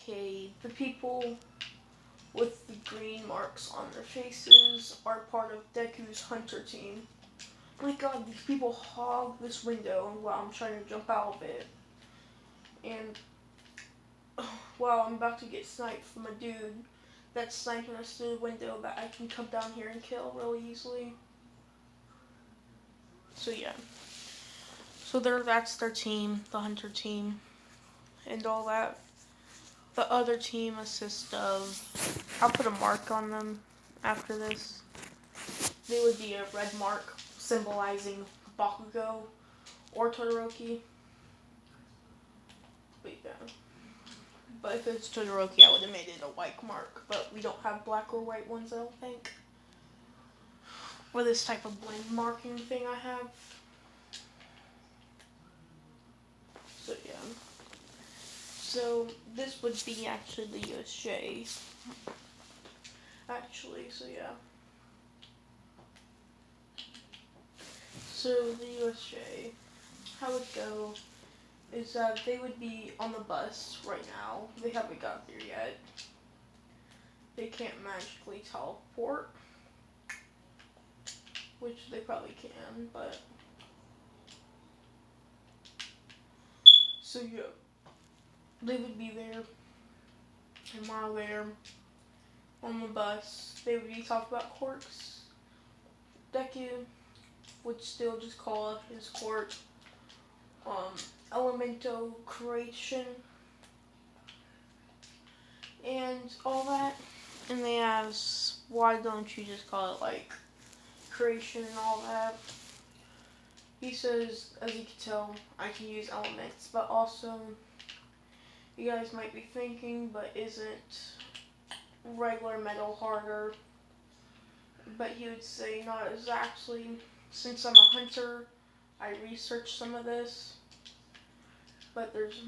okay, the people with the green marks on their faces are part of Deku's hunter team. My god, these people hog this window while I'm trying to jump out of it. And wow, I'm about to get sniped from a dude that's sniping us through the window that I can come down here and kill really easily. So yeah. So that's their team, the hunter team, and all that. The other team consists of, I'll put a mark on them after this. They would be a red mark symbolizing Bakugo or Todoroki. But yeah. But if it's Todoroki, I would have made it a white mark. But we don't have black or white ones, I don't think. Or this type of blend marking thing I have. So yeah. So this would be actually the USJ. Actually, so yeah. So the USJ, how it would go is that they would be on the bus right now. They haven't got there yet. They can't magically teleport, which they probably can, but so yeah, they would be there, and while they're on the bus, they would be talking about quirks. Deku would still just call up his quirk Elemento Creation and all that. And they ask, why don't you just call it like creation and all that? He says, as you can tell, I can use elements, but also, you guys might be thinking, but isn't regular metal harder? But he would say, not exactly. Since I'm a hunter, I researched some of this, but there's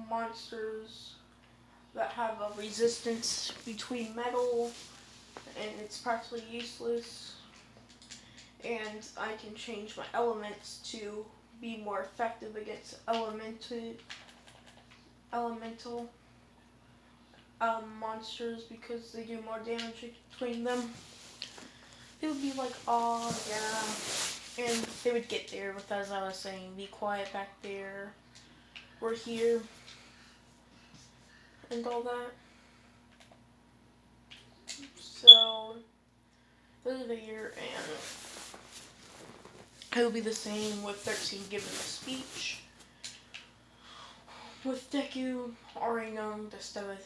monsters that have a resistance between metal, and it's practically useless. And I can change my elements to be more effective against elemental monsters because they do more damage between them. They would be like, oh yeah, and they would get there with, as I was saying, be quiet back there, we're here, and all that. So those are there, and it will be the same with 13 giving a speech. With Deku already knowing the stuff of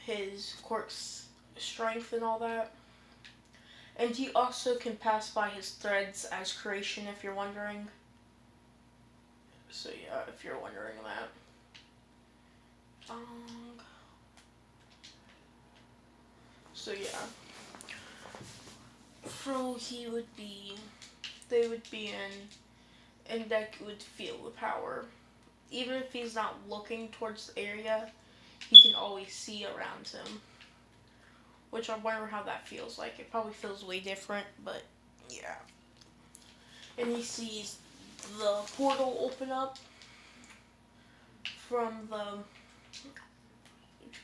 his quirk's strength and all that. And he also can pass by his threads as creation, if you're wondering. So yeah, if you're wondering that. So yeah. So they would be in, and Deku would feel the power. Even if he's not looking towards the area, he can always see around him. Which I wonder how that feels like. It probably feels way different, but yeah. And he sees the portal open up from of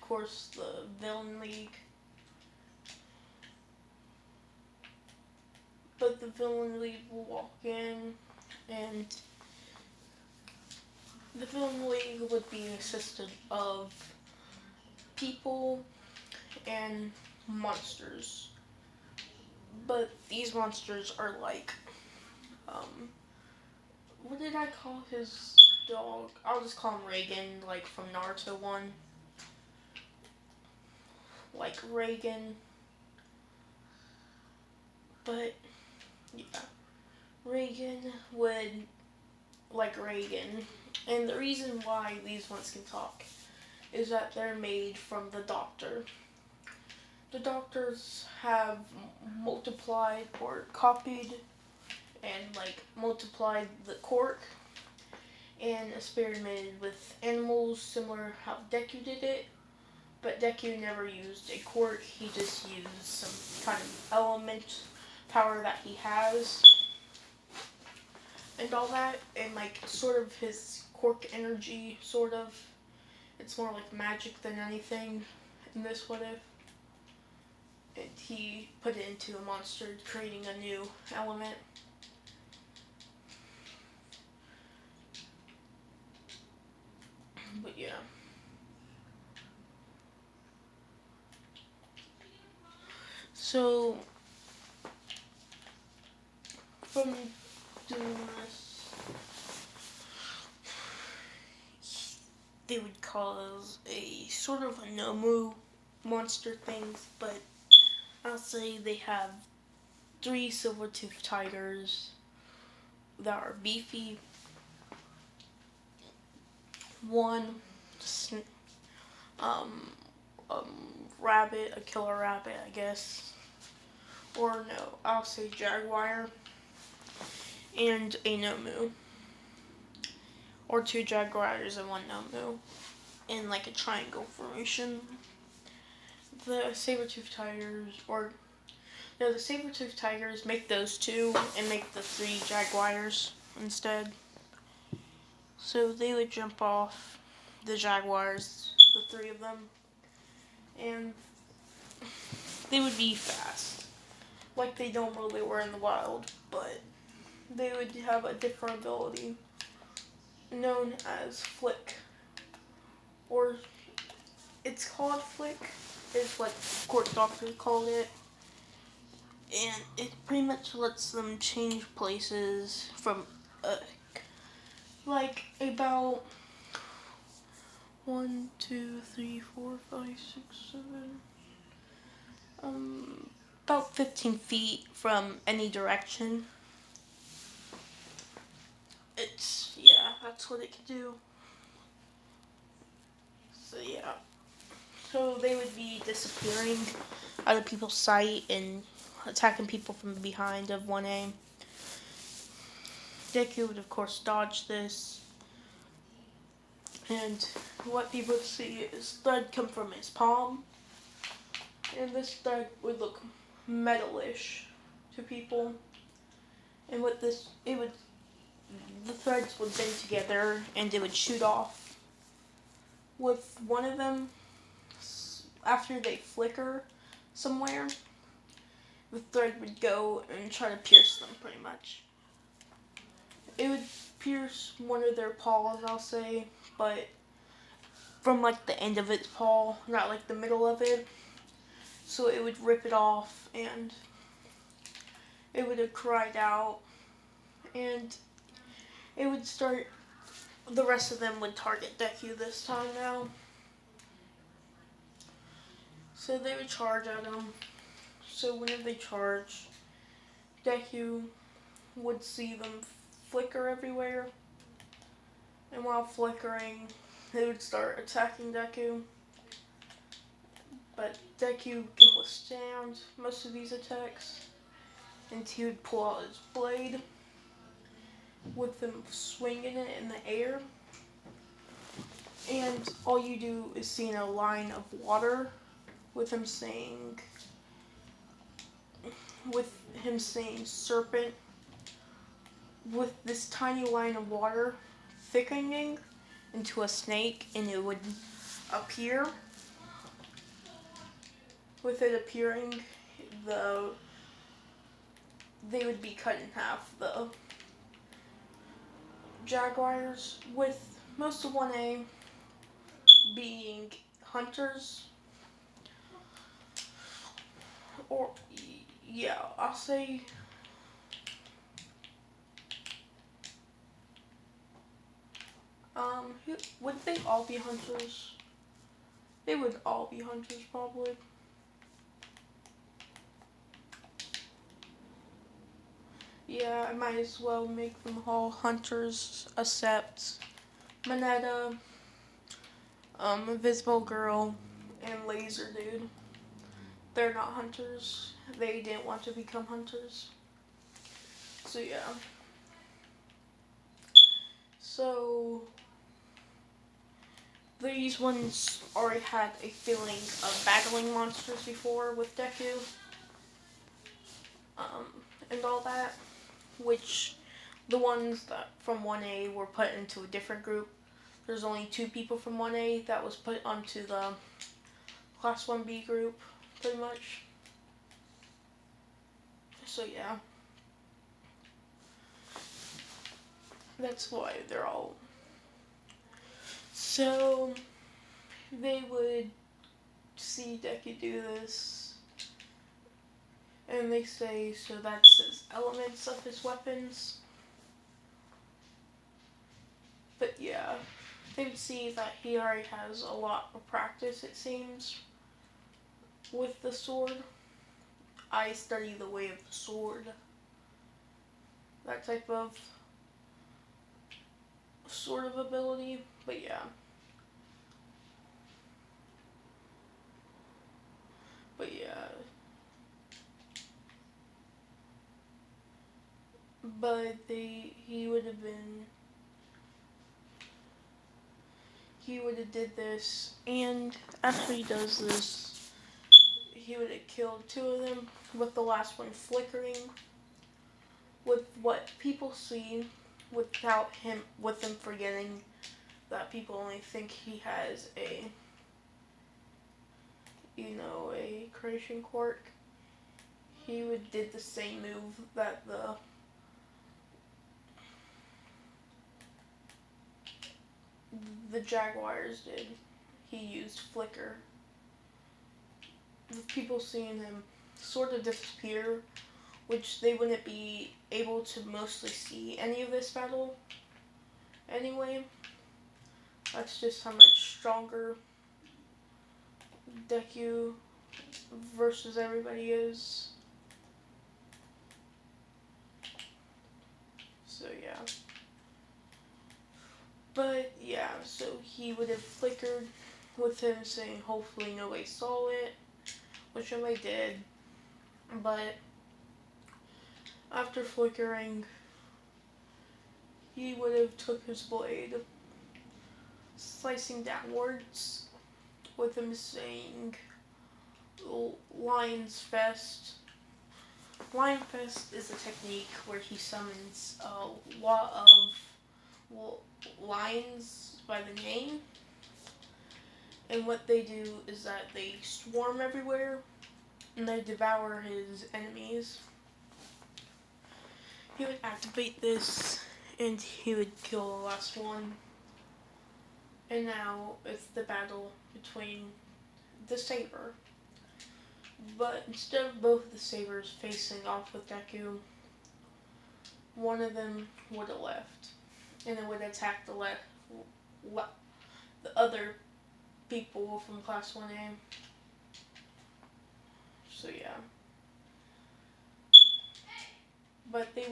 course, the Villain League. But the Villain League will walk in, and the Villain League would be assisted of people and monsters. But these monsters are like, what did I call his dog? I'll just call him Reagan, like from Naruto 1. Like Reagan. But, yeah. Reagan would, like Reagan. And the reason why these ones can talk is that they're made from the Doctor. The Doctors have multiplied or copied and multiplied the quirk and experimented with animals similar how Deku did it. But Deku never used a quirk, he just used some kind of element power that he has and all that, and sort of his quirk energy, sort of, It's more like magic than anything in this what if. And he put it into a monster, creating a new element. But yeah. So, from doing this, they would cause a sort of a Nomu monster things, but I'll say they have 3 silver-toothed tigers that are beefy, 1 um, rabbit, a killer rabbit, I guess, or no, I'll say jaguar, and a Nomu, or 2 jaguars and 1 Nomu, in like a triangle formation. The saber-toothed tigers, or no, the saber-toothed tigers make those 2 and make the 3 jaguars instead. So they would jump off the jaguars, the 3 of them, and they would be fast, like they normally were in the wild, but they would have a different ability known as Flick, or it's called Flick, is what Court Doctor called it, and it pretty much lets them change places from like about 1, 2, 3, 4, 5, 6, 7, about 15 feet from any direction. Yeah, that's what it can do. So yeah. So they would be disappearing out of people's sight and attacking people from behind of 1A. Deku would of course dodge this. And what people would see is thread come from his palm. And this thread would look metalish to people. And with this, the threads would bend together and it would shoot off. With one of them, after they flicker somewhere, the thread would go and try to pierce them pretty much. It would pierce one of their paws, I'll say, but from like the end of its paw, not like the middle of it. So it would rip it off and it would have cried out and it would start, the rest of them would target Deku this time now. So they would charge at him. So whenever they charge, Deku would see them flicker everywhere. And while flickering, they would start attacking Deku. But Deku can withstand most of these attacks. And he would pull out his blade with him swinging it in the air. And all you do is see a line of water with him saying serpent, with this tiny line of water thickening into a snake, and it would appear. With it appearing, they would be cut in half, the jaguars, with most of 1A being hunters. Or, yeah, I'll say would they all be hunters? They would all be hunters, probably. Yeah, I might as well make them all hunters, except Mineta, Invisible Girl, and Laser Dude. They're not hunters. They didn't want to become hunters. So yeah. So these ones already had a feeling of battling monsters before with Deku. And all that. Which the ones that from 1A were put into a different group. there's only 2 people from 1A that was put onto the Class 1B group, pretty much. So yeah. That's why they're all... So, they would see Deku do this, and they say, so that's his elements of his weapons. But yeah, they would see that he already has a lot of practice, it seems, with the sword. I study the way of the sword. That type of sort of ability, but yeah. But yeah. But he would have did this, and after he does this, he would have killed 2 of them, with the last one flickering. With what people see, with them forgetting that people only think he has a creation quirk. He did the same move that the Jaguars did. He used flicker. With people seeing him sort of disappear, which they wouldn't be able to mostly see any of this battle anyway. That's just how much stronger Deku versus everybody is. So yeah. But yeah, so he would have flickered with him saying hopefully nobody saw it, which nobody did. But after flickering, he would have took his blade, slicing downwards, with him saying Lion's Fest. Lion Fest is a technique where he summons a lot of lions by the name, and what they do is that they swarm everywhere and they devour his enemies. He would activate this and he would kill the last one. And now it's the battle between the Saber. But instead of both the Sabers facing off with Deku, one of them would have left. And it would attack the other people from Class 1A. So yeah. But the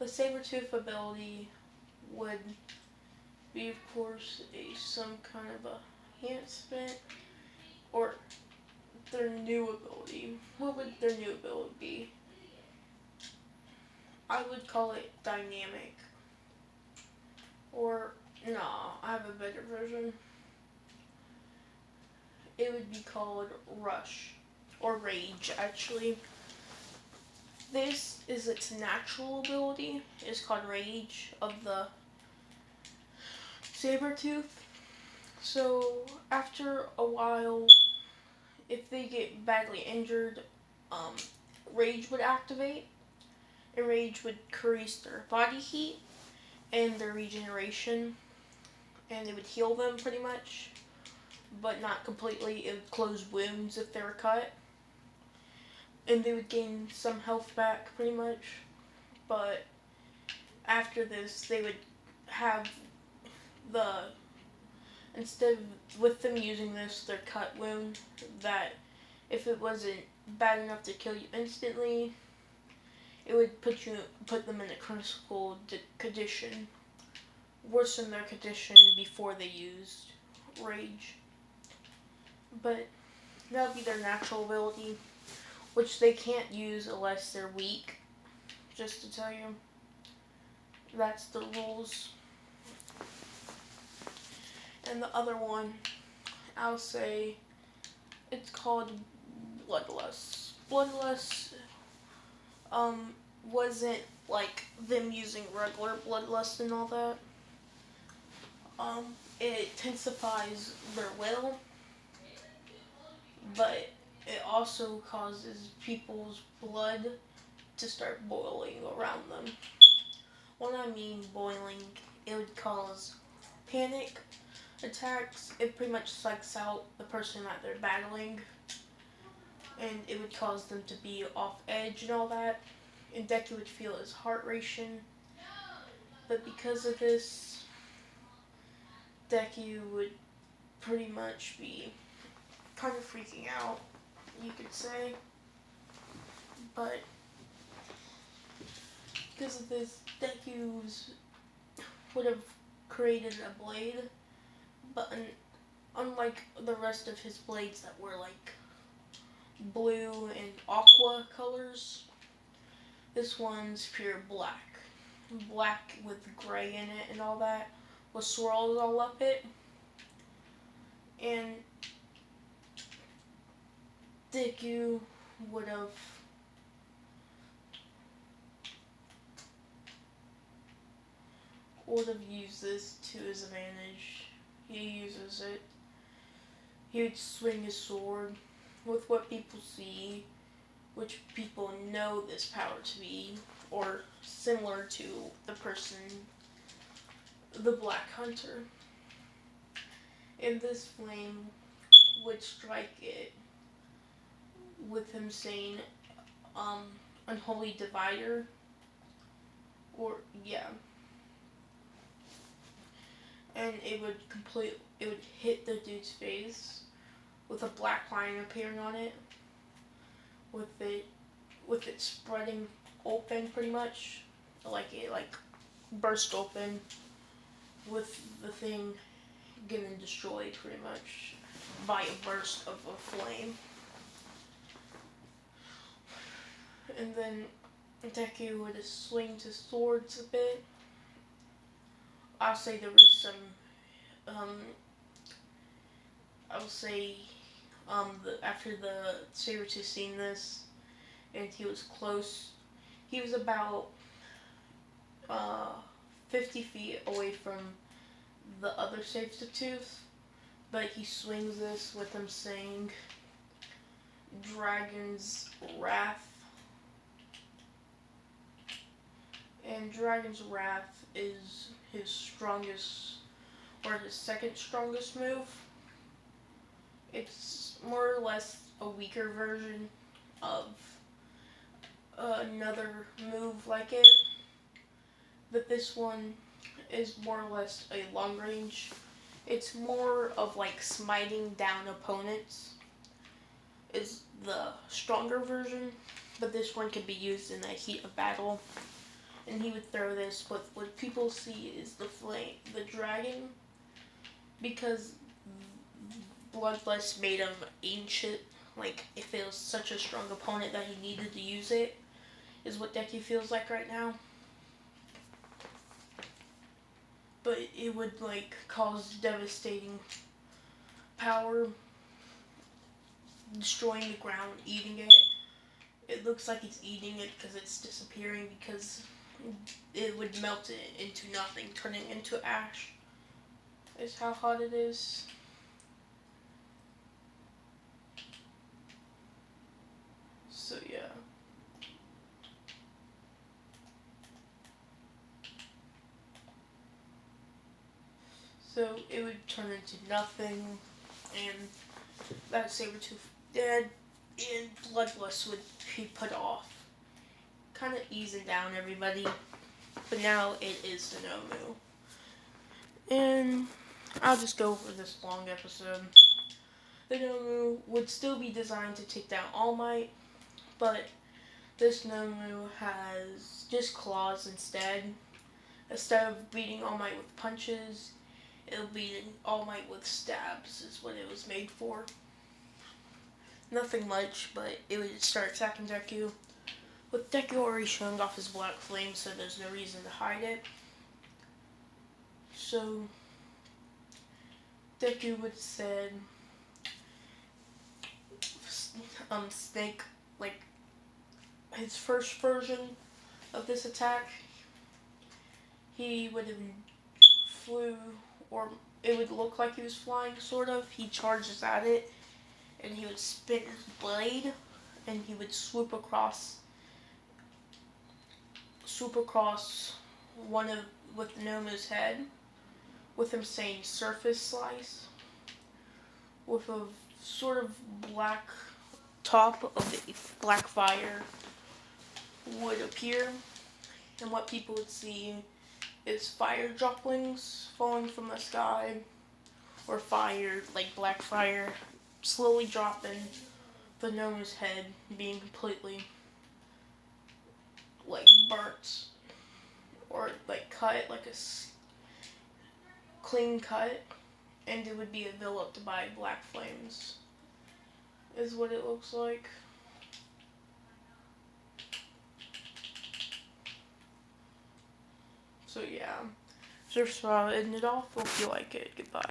Sabertooth ability would be, of course, some kind of a enhancement, or their new ability. What would their new ability be? I would call it Dynamic. Or, no, I have a better version. It would be called Rush. Or Rage, actually. This is its natural ability. It's called Rage of the Sabertooth. So, after a while, if they get badly injured, Rage would activate. And Rage would increase their body heat and their regeneration. And it would heal them pretty much. But not completely. It would close wounds if they were cut. And they would gain some health back pretty much. But after this, they would have instead of with them using this, their cut wound, that if it wasn't bad enough to kill you instantly, it would put them in a critical condition, worsen their condition before they used Rage. But that would be their natural ability, which they can't use unless they're weak. Just to tell you, that's the rules. And the other one, I'll say, it's called Bloodlust. Bloodlust wasn't like them using regular Bloodlust and all that. It intensifies their will, but it also causes people's blood to start boiling around them. When I mean boiling, it would cause panic attacks. It pretty much psychs out the person that they're battling, and it would cause them to be off edge and all that. And Deku would feel his heart racing. But because of this, Deku would pretty much be kind of freaking out, you could say. But because of this, Deku's would have created a blade, but unlike the rest of his blades that were like blue and aqua colors, this one's pure black. Black with gray in it and all that, with swirls all up it. And Deku would have used this to his advantage. He uses it. He would swing his sword with what people see, which people know this power to be, or similar to the person, the Black Hunter. And this flame would strike it with him saying, unholy divider, or, yeah. And it would hit the dude's face with a black line appearing on it, with it spreading open pretty much, like it burst open, with the thing getting destroyed pretty much by a burst of a flame. And then Deku would swing his swords a bit. I'll say there was some, after the Sabertooth seen this, and he was close, he was about 50 feet away from the other Sabertooth, but he swings this with him saying, Dragon's Wrath. And Dragon's Wrath is his strongest, or his second strongest move. It's more or less a weaker version of another move like it, but this one is more or less a long range. It's more of like smiting down opponents is the stronger version, but this one can be used in the heat of battle. And he would throw this, but what people see is the dragon, because Bloodlust made him ancient, like if it was such a strong opponent that he needed to use it, is what Deku feels like right now. But it would cause devastating power, destroying the ground, eating it. It looks like it's eating it because it's disappearing, because it would melt it into nothing, turning into ash. Is how hot it is. So yeah. So it would turn into nothing, and that Sabertooth dead, and Bloodlust would be put off. Kind of easing down everybody, but now it is the Nomu. And I'll just go over this long episode. The Nomu would still be designed to take down All Might, but this Nomu has just claws instead. Instead of beating All Might with punches, it'll beat All Might with stabs, is what it was made for. Nothing much, but it would start attacking Deku. With Deku already showing off his black flame, so there's no reason to hide it. So Deku would said, Snake, his first version of this attack, he would have flew or it would look like he was flying, sort of. He charges at it, and he would spin his blade, and he would swoop across one of with Noma's head, with him saying "surface slice," with a sort of black top of the black fire would appear, and what people would see is fire droplings falling from the sky, or fire, like black fire, slowly dropping the Noma's head, being completely like burnt, or like cut, like a clean cut, and it would be enveloped by black flames, is what it looks like. So yeah, just end it off. Hope you like it. Goodbye.